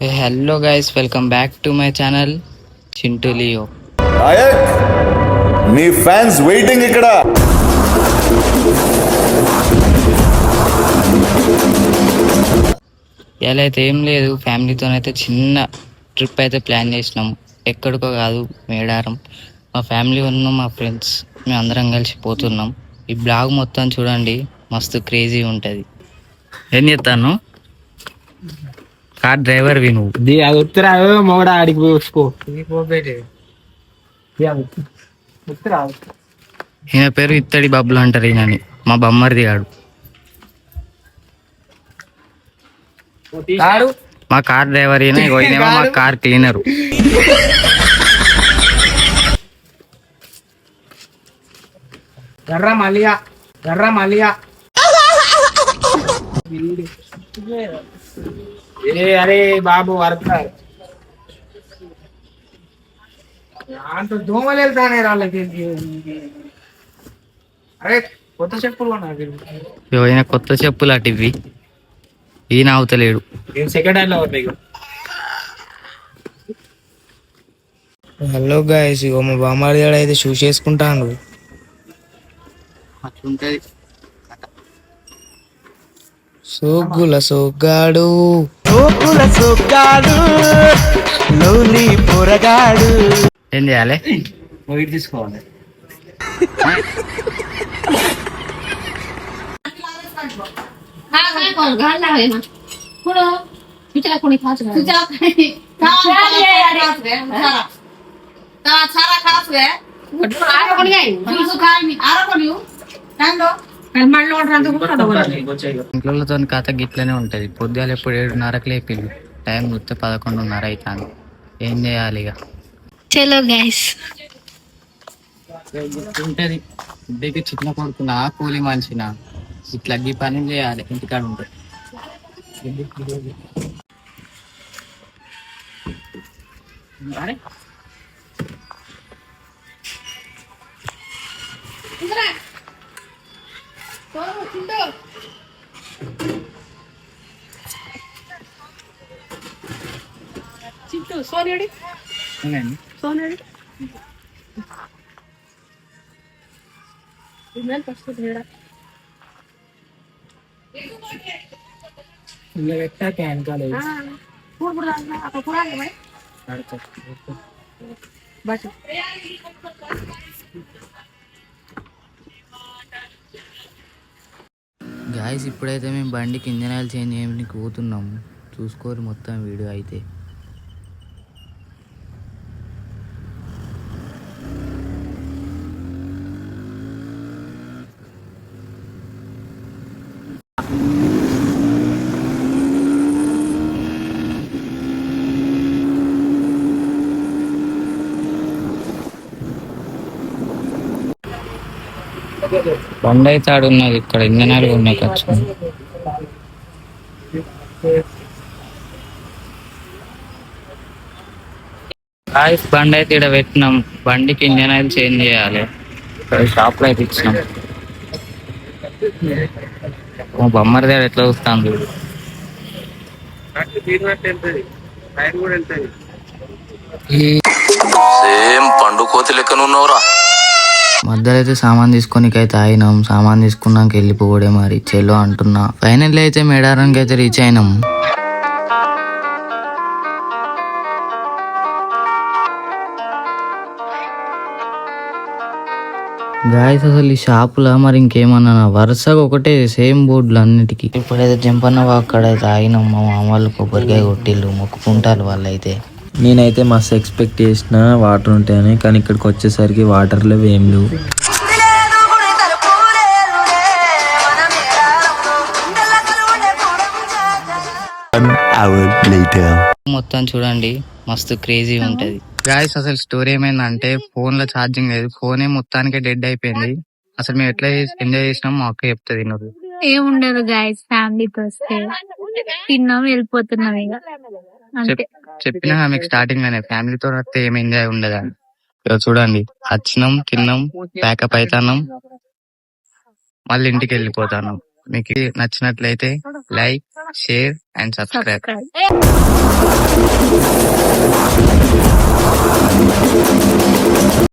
Hello guys, welcome back to my channel Chintu Leo. Nayak, నీ fans waiting ఇక్కడ. ఇలా అయితే ఏం లేదు, ఫ్యామిలీతోనైతే చిన్న ట్రిప్ అయితే ప్లాన్ చేసినాం. ఎక్కడికో కాదు, మేడారం. మా ఫ్యామిలీ ఉన్నాం, మా ఫ్రెండ్స్, మేము అందరం కలిసి పోతున్నాం. ఈ బ్లాగ్ మొత్తం చూడండి, మస్తు క్రేజీ ఉంటుంది. ఏం చేస్తాను, కార్ డ్రైవర్ విను. అది ఉత్తరా మొగడ ఆడికి పోయి వచ్చుకో. ఈయన పేరు ఇత్తడి బబ్బులు అంటారు. ఈయనని మా బమ్మరిది గాడు. మా కార్ డ్రైవర్ ఈయన, ఈయనేమో మా కార్ క్లీనరు. ఎర్ర మలియా ఎర్ర మలియా. అరే బాబు వర్క్ అంత దోమలు వెళ్తానే వాళ్ళకి. అరే కొత్త చెప్పులు ఈయన కొత్త చెప్పులు అటు ఇవి. ఈయన అవతలేడు. సెకండ్ హ్యాండ్ లో ఉన్నాయి. హలో గాయస్, ఇగో మా బామ్మాడి అయితే షూస్ చేసుకుంటాను. అట్లుంటది. సోగ్గుల సోగ్గాడు ఏం చేయాలి? వైట్ తీసుకోవాలి. ఇంట్లో కథ గిట్లనే ఉంటది. పొద్దుగాల ఎప్పుడు 7:30కి లేపిల్లు, టైం చూస్తే 11:30 అవుతాను. ఏం చేయాలి ఇక? చలో గైస్, ఉంటది. ఇంటికి చిన్న కొడుకున్నా, కూలి మనిషినా, ఇట్లా ఈ పని చేయాలి. ఇంటికాడ ఉంటుంది. సోనియాడి ఇలా పెట్టాక వెనకాల గాయస్, ఇప్పుడైతే మేము బండికి ఇంజన్ ఆయిల్ చేంజ్ చేయడానికి పోతున్నాము. చూసుకోరు మొత్తం వీడియో అయితే. బండి అయితే ఆడున్నది, ఇక్కడ ఇంజన్ ఆయిల్ ఉన్నాయి ఖర్చు. గాయస్, బండి అయితే ఇక్కడ పెట్టినాం. బండికి ఇంజన్ ఆయిల్ చేంజ్ చేయాలి. ఇక్కడ షాప్ లో అయితే ఇచ్చినాం. బొమ్మరి దగ్గర ఎట్లా చూస్తాం చూడు. పండు కోతి లెక్కనున్నవరా. మధ్యలో అయితే సామాన్ తీసుకొనికైతే అయినాం. సామాన్ తీసుకున్నాక వెళ్ళిపోవడే మరి చెలో అంటున్నా. ఫైనల్ అయితే మేడారానికి అయితే రీచ్ అయినాం. గాయస్, అసలు ఈ షాపులో మరి ఇంకేమన్నా వరుసగా ఒకటే సేమ్ బోర్డులు అన్నిటికీ. ఇప్పుడైతే జంపన్న అక్కడైతే ఆగినాం. మా మామ వాళ్ళు కొబ్బరికాయ కొట్టిళ్ళు, మొక్కుకుంటారు వాళ్ళైతే. నేనైతే మస్తు ఎక్స్పెక్ట్ చేసిన వాటర్ ఉంటాయని, కానీ ఇక్కడికి వచ్చేసరికి వాటర్ లేవు, ఏం లేవు. మొత్తం చూడండి, మస్తు క్రేజీ ఉంటది. గాయస్, అసలు స్టోరీ ఏమైందంటే, ఫోన్ లో ఛార్జింగ్ లేదు. ఫోనే మొత్తానికి డెడ్ అయిపోయింది. అసలు మేము ఎట్లా ఎంజాయ్ చేసినాం మా అక్క చెప్తుంది. నువ్వు ఏముండదు గైస్, ఫ్యామిలీతో వస్తే తిన్నాం వెళ్ళిపోతున్నాం. ఇక చెప్పినా మీకు స్టార్టింగ్ లోనే, ఫ్యామిలీతో వస్తే ఏం ఎంజాయ్ ఉండదని. చూడండి, వచ్చినాం, తిన్నాం, ప్యాకప్ అవుతాం, మళ్ళీ ఇంటికి వెళ్ళిపోతాను. మీకు నచ్చినట్లయితే లైక్, షేర్ అండ్ సబ్స్క్రైబ్.